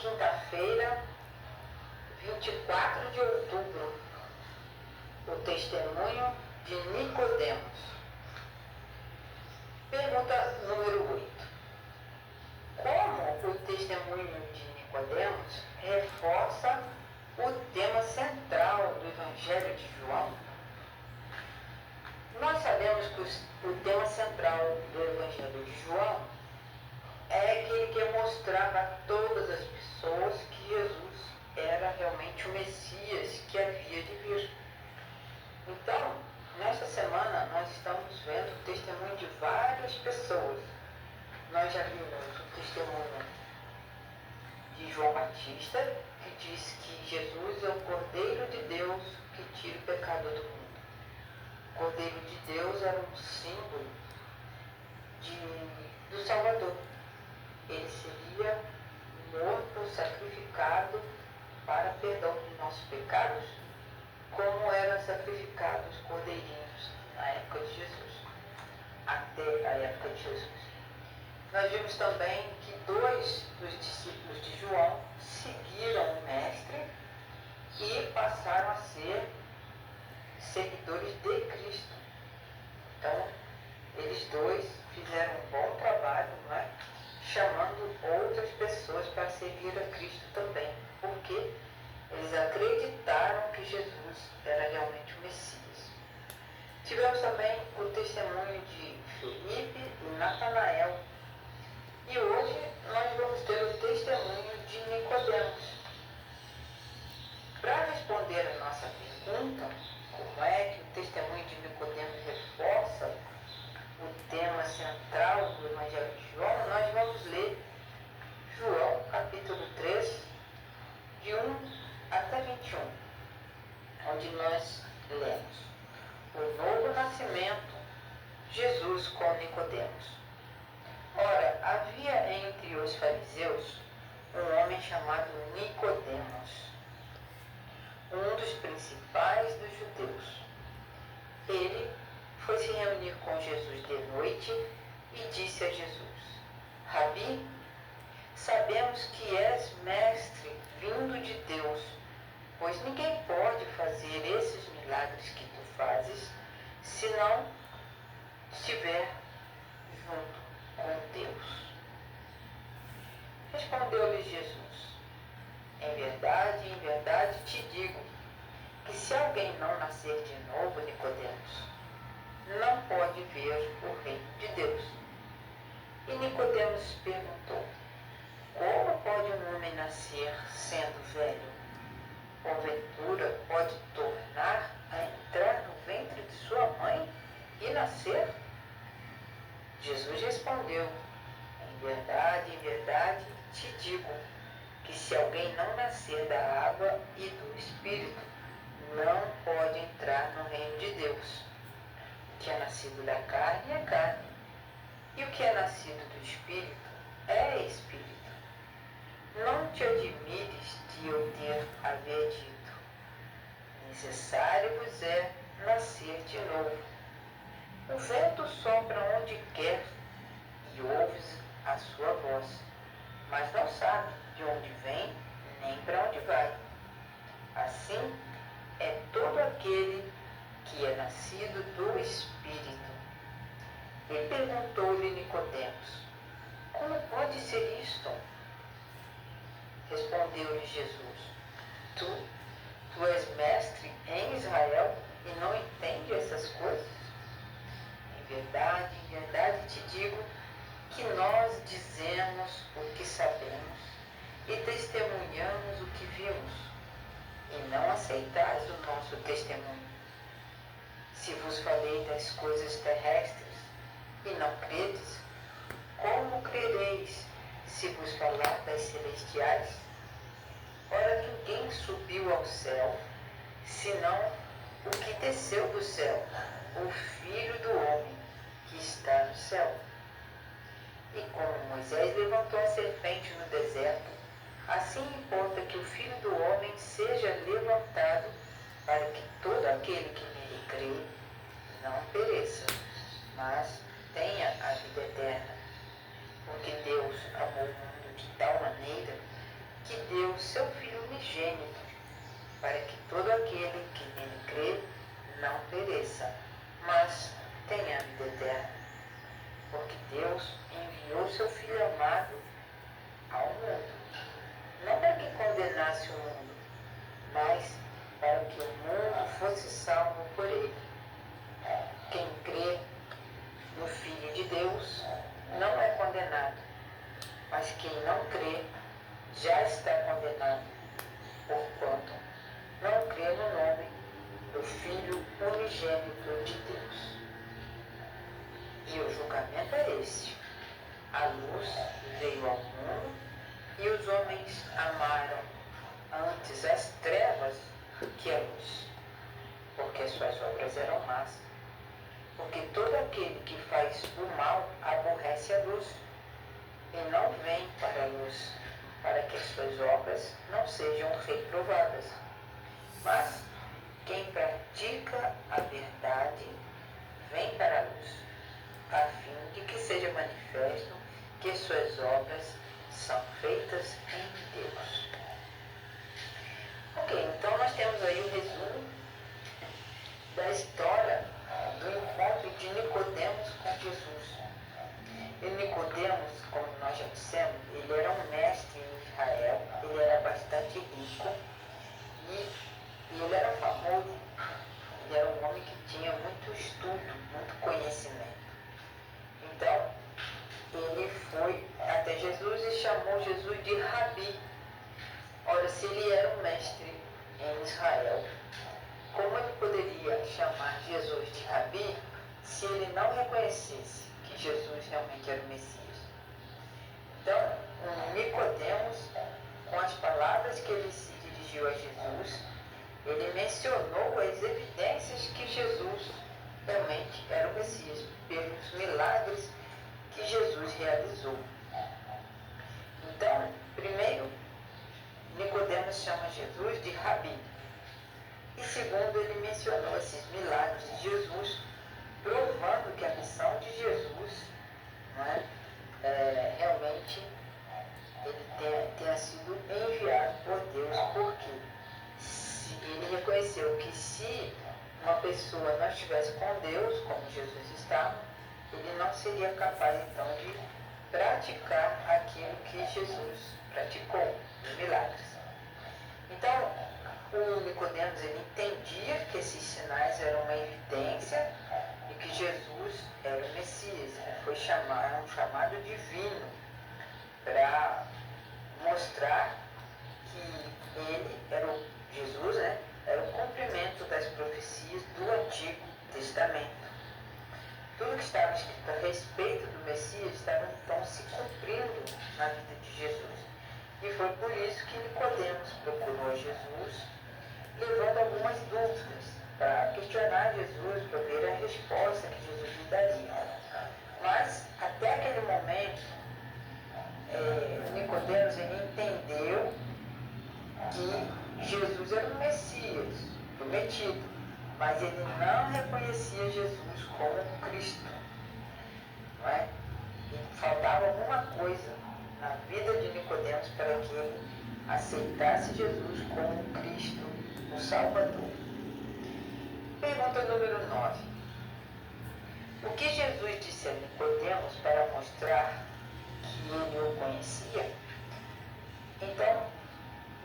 quinta-feira, 24 de outubro, o testemunho de Nicodemos. Pergunta número 8. Como o testemunho de Nicodemos reforça o tema central do Evangelho de João? Nós sabemos que o tema central do Evangelho de João é que ele quer mostrar a todas as pessoas que Jesus era realmente o Messias que havia de vir. Então, nesta semana, nós estamos vendo o testemunho de várias pessoas. Nós já vimos o testemunho de João Batista, que diz que Jesus é o Cordeiro de Deus que tira o pecado do mundo. O Cordeiro de Deus era um símbolo do Salvador. Ele seria morto, sacrificado para perdão dos nossos pecados, como eram sacrificados os cordeirinhos na época de Jesus, até a época de Jesus. Nós vimos também que 2 dos discípulos de João seguiram o Mestre e passaram a ser seguidores de Cristo. Então, eles 2 fizeram um bom trabalho, não é? Chamando outras pessoas para seguir a Cristo também, porque eles acreditaram que Jesus era realmente o Messias. Tivemos também o testemunho de Felipe e Natanael. E hoje nós vamos ter o testemunho de Nicodemos. Para responder a nossa pergunta, como é que o testemunho de Nicodemos reforça o tema central do Evangelho de João, nós vamos ler João capítulo 3, de 1 até 21, onde nós lemos: o novo nascimento, Jesus com Nicodemos. Ora, havia entre os fariseus um homem chamado Nicodemos, um dos principais dos judeus. Ele foi se reunir com Jesus de noite e disse a Jesus: Rabi, sabemos que és mestre vindo de Deus, pois ninguém pode fazer esses milagres que tu fazes se não estiver junto com Deus. Respondeu-lhe Jesus: em verdade te digo que se alguém não nascer de novo, Nicodemos, não pode ver o reino de Deus. E Nicodemos perguntou: como pode um homem nascer sendo velho? Porventura pode tornar a entrar no ventre de sua mãe e nascer? Jesus respondeu: em verdade te digo que se alguém não nascer da água e do Espírito, não pode entrar no reino de Deus. O que é nascido da carne é carne, e o que é nascido do Espírito é Espírito. Não te admires de eu ter haver dito: necessário vos é nascer de novo. O vento sopra onde quer e ouves a sua voz, mas não sabe de onde vem nem para onde vai. Assim é todo aquele que é nascido do Espírito. E perguntou-lhe Nicodemos: como pode ser isto? Respondeu-lhe Jesus: Tu és mestre em Israel e não entende essas coisas? Em verdade te digo que nós dizemos o que sabemos e testemunhamos o que vimos, e não aceitais o nosso testemunho. Se vos falei das coisas terrestres e não credes, como crereis se vos falar das celestiais? Ora, ninguém subiu ao céu, senão o que desceu do céu, o Filho do homem que está no céu. E como Moisés levantou a serpente no deserto, assim importa que o Filho do homem seja levantado, para que todo aquele que nele crê não pereça, mas tenha a vida eterna. Porque Deus amou o mundo de tal maneira que condenasse o mundo, mas para que o mundo fosse salvo por ele. Quem crê no Filho de Deus não é condenado, mas quem não crê já está condenado, porquanto não crê no nome do Filho unigênito de Deus. E o julgamento é esse: a luz veio ao mundo e os homens amaram antes as trevas que a luz, porque suas obras eram más. Porque todo aquele que faz o mal aborrece a luz e não vem para a luz, para que as suas obras não sejam reprovadas. Mas quem pratica a verdade vem para a luz, a fim de que seja manifesto que suas obras são feitas em Deus. Ok, então nós temos aí o resumo da história do encontro de Nicodemos com Jesus. E Nicodemos, como nós já dissemos, ele era um mestre em Israel, ele era bastante rico e ele era famoso. Ele era um homem que tinha muito estudo, muito conhecimento. Então, ele foi até Jesus e chamou Jesus de Rabi. Ora, se ele era um mestre em Israel, como ele poderia chamar Jesus de Rabi se ele não reconhecesse que Jesus realmente era o Messias? Então, Nicodemos, com as palavras que ele se dirigiu a Jesus, ele mencionou as evidências que Jesus realmente era o Messias, pelos milagres que Jesus realizou. Então, primeiro, Nicodemos chama Jesus de Rabi. E segundo, ele mencionou esses milagres de Jesus, provando que a missão de Jesus, não é, realmente ele tenha sido enviado por Deus, porque ele reconheceu que se uma pessoa não estivesse com Deus, como Jesus estava, ele não seria capaz então de praticar aquilo que Jesus praticou, os milagres. Então, o Nicodemos, ele entendia que esses sinais eram uma evidência de que Jesus era o Messias. Ele foi um chamado divino para mostrar que ele era Jesus, né? Era o cumprimento das profecias do Antigo Testamento. Tudo que estava escrito a respeito do Messias estava então se cumprindo na vida de Jesus. E foi por isso que Nicodemos procurou Jesus, levando algumas dúvidas para questionar Jesus, para ver a resposta que Jesus lhe daria. Mas, até aquele momento, Nicodemos ele entendeu que Jesus era o Messias prometido, mas ele não reconhecia Jesus como Cristo. Não é? E faltava alguma coisa na vida de Nicodemos para que ele aceitasse Jesus como Cristo, o Salvador. Pergunta número 9. O que Jesus disse a Nicodemos para mostrar que ele o conhecia? Então,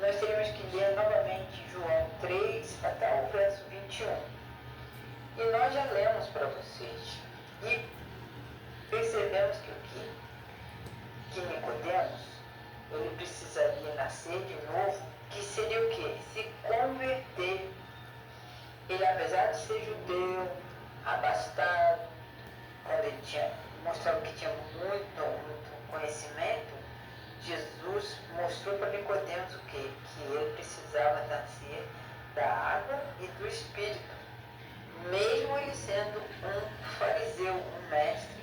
nós teríamos que ler novamente João 3 até o verso 21. E nós já lemos para vocês. E percebemos que Nicodemos, ele precisaria nascer de novo, que seria o quê? Se converter. Ele, apesar de ser judeu, abastado, quando ele mostrava que tinha muito conhecimento, Jesus mostrou para Nicodemos o quê? Que ele precisava nascer da água e do Espírito, mesmo ele sendo um fariseu, um mestre,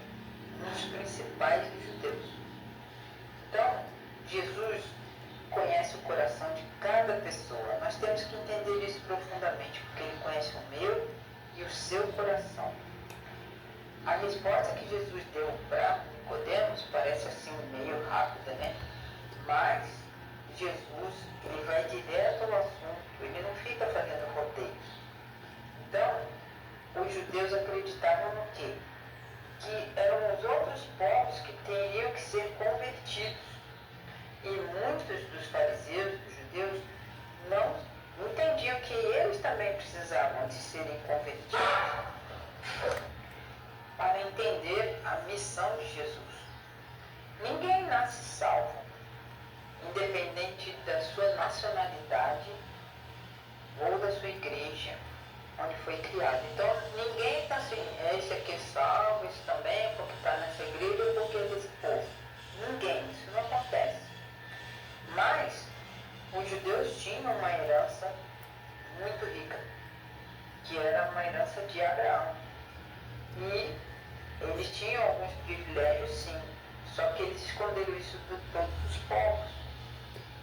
um dos principais dos judeus. Então, Jesus conhece o coração de cada pessoa. Nós temos que entender isso profundamente, porque ele conhece o meu e o seu coração. A resposta que Jesus deu para Nicodemos parece assim meio rápida, né? Mas Jesus, ele vai direto ao assunto, ele não fica fazendo rodeios. Então, os judeus acreditavam no quê? Que eram os outros povos que teriam que ser convertidos. E muitos dos fariseus, dos judeus, não entendiam que eles também precisavam de serem convertidos para entender a missão de Jesus. Ninguém nasce salvo, independente da sua nacionalidade ou da sua igreja, onde foi criado. Então, ninguém está assim, esse aqui é salvo, esse também, porque está nessa igreja ou porque é desse povo. Ninguém, isso não acontece. Mas, os judeus tinham uma herança muito rica, que era uma herança de Abraão. E eles tinham alguns privilégios, sim, só que eles esconderam isso de todos os povos.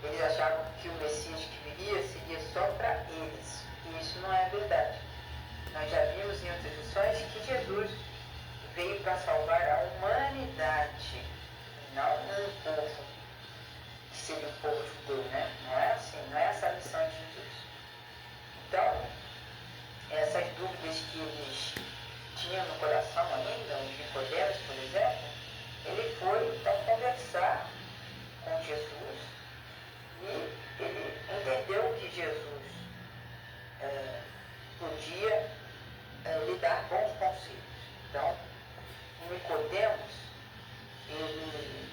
Eles achavam que o Messias que viria seria só para eles, e isso não é verdade. Nós já vimos em outras lições que Jesus veio para salvar a humanidade, não um povo, que seria o povo judeu, né? Não é assim, não é essa a missão de Jesus. Então, essas dúvidas que eles tinham no coração ainda, os Nicodemos, por exemplo, ele foi então conversar com Jesus e ele entendeu que Jesus podia lhe dar bons conselhos. Então, Nicodemos, ele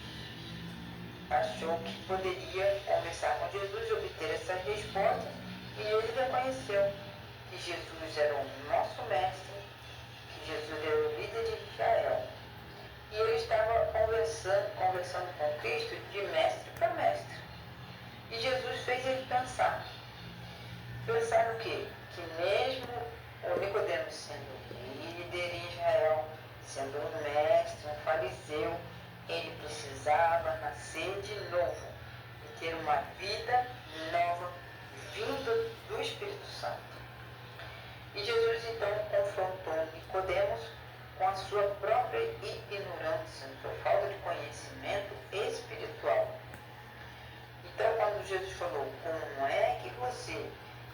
achou que poderia conversar com Jesus e obter essas respostas, e ele reconheceu que Jesus era o nosso mestre, que Jesus era o líder de Israel. E ele estava conversando com Cristo de mestre para mestre. E Jesus fez ele pensar. Pensar no quê? Que mesmo o Nicodemos sendo líder em Israel, sendo um mestre, um fariseu, ele precisava nascer de novo e ter uma vida nova vinda do Espírito Santo. E Jesus então confrontou Nicodemos com a sua própria ignorância, por falta de conhecimento espiritual. Então, quando Jesus falou, como é que você,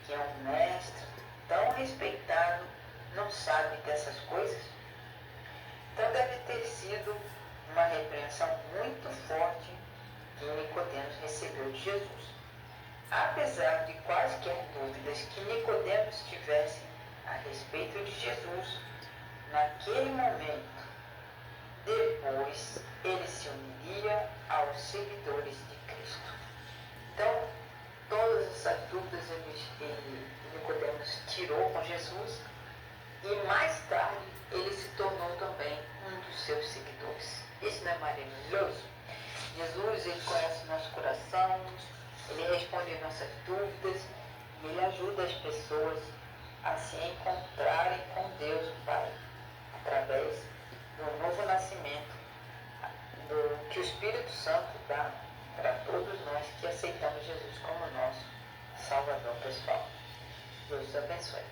que é um mestre tão respeitado, não sabe dessas coisas? Então deve ter sido uma repreensão muito forte que Nicodemos recebeu de Jesus. Apesar de quaisquer dúvidas que Nicodemos tivesse a respeito de Jesus, naquele momento, depois ele se uniria aos seguidores de Cristo. Então, todas essas dúvidas Nicodemos tirou com Jesus e mais tarde ele se tornou também um dos seus seguidores. Isso não é maravilhoso? Jesus, ele conhece nosso coração, ele responde nossas dúvidas e ele ajuda as pessoas a se encontrarem com Deus o Pai, através do novo nascimento, do que o Espírito Santo dá para todos nós que aceitamos Jesus como nosso Salvador pessoal. Deus os abençoe.